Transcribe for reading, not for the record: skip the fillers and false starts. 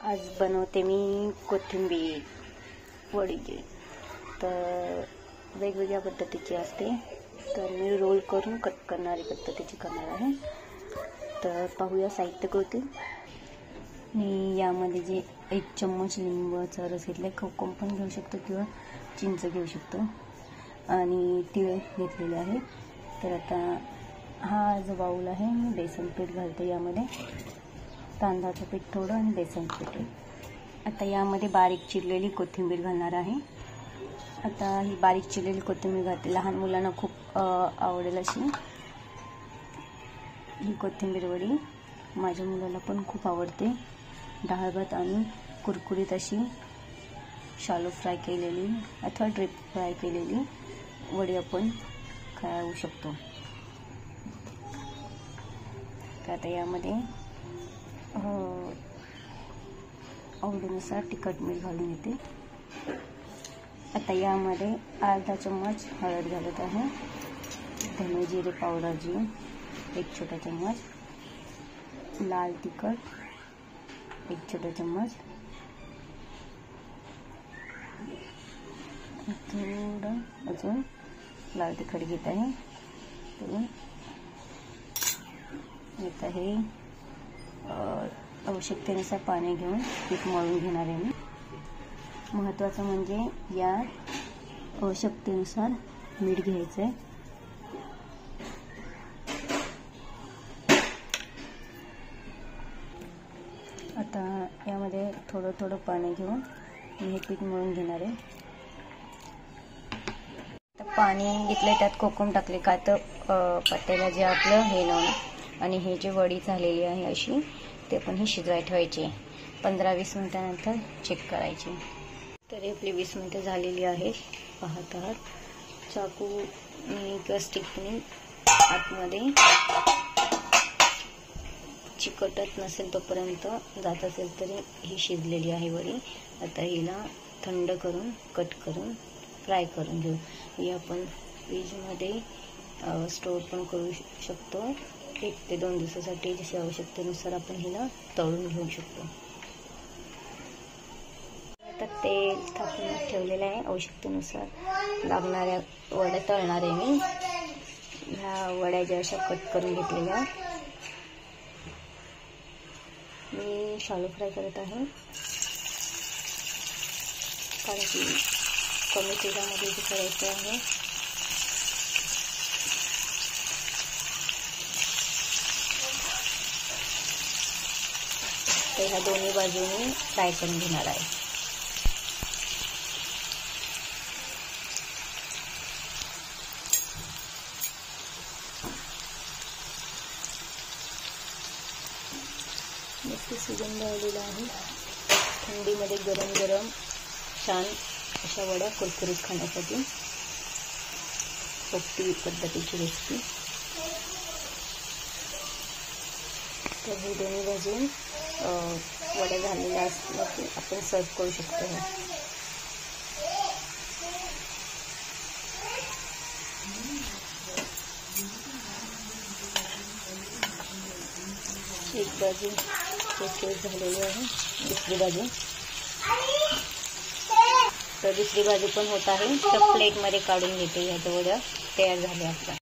आज बनवते मी कोथिंबीर वडीची। तर वेगवेगळ्या पद्धतीची असते, तर मी रोल करून कट करणारी पद्धतीची करणार आहे। तर पाहूया साहित्य कृती। मी यामध्ये जे 1 चम्मच लिंबाचा रस घेतला, कोकम पण घेऊ शकतो किंवा चिंच घेऊ शकतो, आणि तीळ घेतलेले आहे। तर आता हा जो बाउल आहे, मी बेसन पीठ घालते यामध्ये, तांदळाचं पीठ थोडं आणि बेसन पीठ। आता यामध्ये बारीक चिरलेली कोथिंबीर घालणार आहे। आता ही बारीक चिरलेली कोथिंबीर घालते, लहान मुलांना खूप आवडेल अशी ही कोथिंबीर वडी। माझ्या मुलाला पण खूप आवडते। डाळ भात आणि कुरकुरीत अशी शालो फ्राय केलेली अथवा ड्रिप फ्राय केलेली वडी आपण खाऊ शकतो। तर आता यामध्ये आवडीनुसार तिखट मीठ घालून घेते। आता यामध्ये अर्धा चम्मच हळद घालत आहे, धने जिरे पावडर जी 1 छोटा चम्मच, लाल तिखट 1 छोटा चम्मच, थोडं अजून लाल तिखट घेत आहे, घेत आहे। आवश्यकतेनुसार पाणी घेऊन पीठ मळून घेणार आहे मी। महत्त्वाचं म्हणजे या आवश्यकतेनुसार मीठ घ्यायचं आहे। आता यामध्ये थोडं थोडं पाणी घेऊन मी हे पीठ मळून घेणार आहे। आता पाणी घेतले, त्यात कोकम टाकले का तर पातेला जे आपलं हे लावून, आणि हे जे वडी झालेली आहे अशी, ते पण हे शिजवायला ठेवायचे। 15-20 मिनिटांनंतर चेक करायचे। तर आपली 20 मिनिटं झालेली आहे, पाहत आहात। चाकू किंवा स्टिकने आतमध्ये चिकटत नसेल तोपर्यंत जात असेल तरी ही शिजलेली आहे वडी। आता हिला थंड करून कट करून फ्राय करून घेऊ। ही आपण फ्रीजमध्ये स्टोर पण करू शकतो, 1 ते 2 दिवसासाठी। जशी आवश्यकतेनुसार आपण हिला तळून घेऊ शकतो। आता तेल तापवून ठेवलेलं आहे, आवश्यकतेनुसार लागणाऱ्या वड्या तळणार आहे मी। ह्या वड्या ज्या अशा कट करून घेतलेल्या, मी शालो फ्राय करत आहे, कारण की कमी तेलामध्ये जे करायचं आहे। तर ह्या दोन्ही बाजूने फ्राय करून घेणार आहे। मस्त सुगंध आलेला आहे। थंडीमध्ये गरम गरम छान अशा वड्या कुरकुरीत खाण्यासाठी सोपी पद्धतीची रेसिपी। तर हे दोन्ही बाजून वड्या झालेल्या असल्या की आपण सर्व करू शकतो। एक बाजू झालेली आहे, दुसरी बाजू, तर दुसरी बाजू पण होत आहे। तर प्लेटमध्ये काढून घेते, ह्या वड्या तयार झाल्या आपल्या।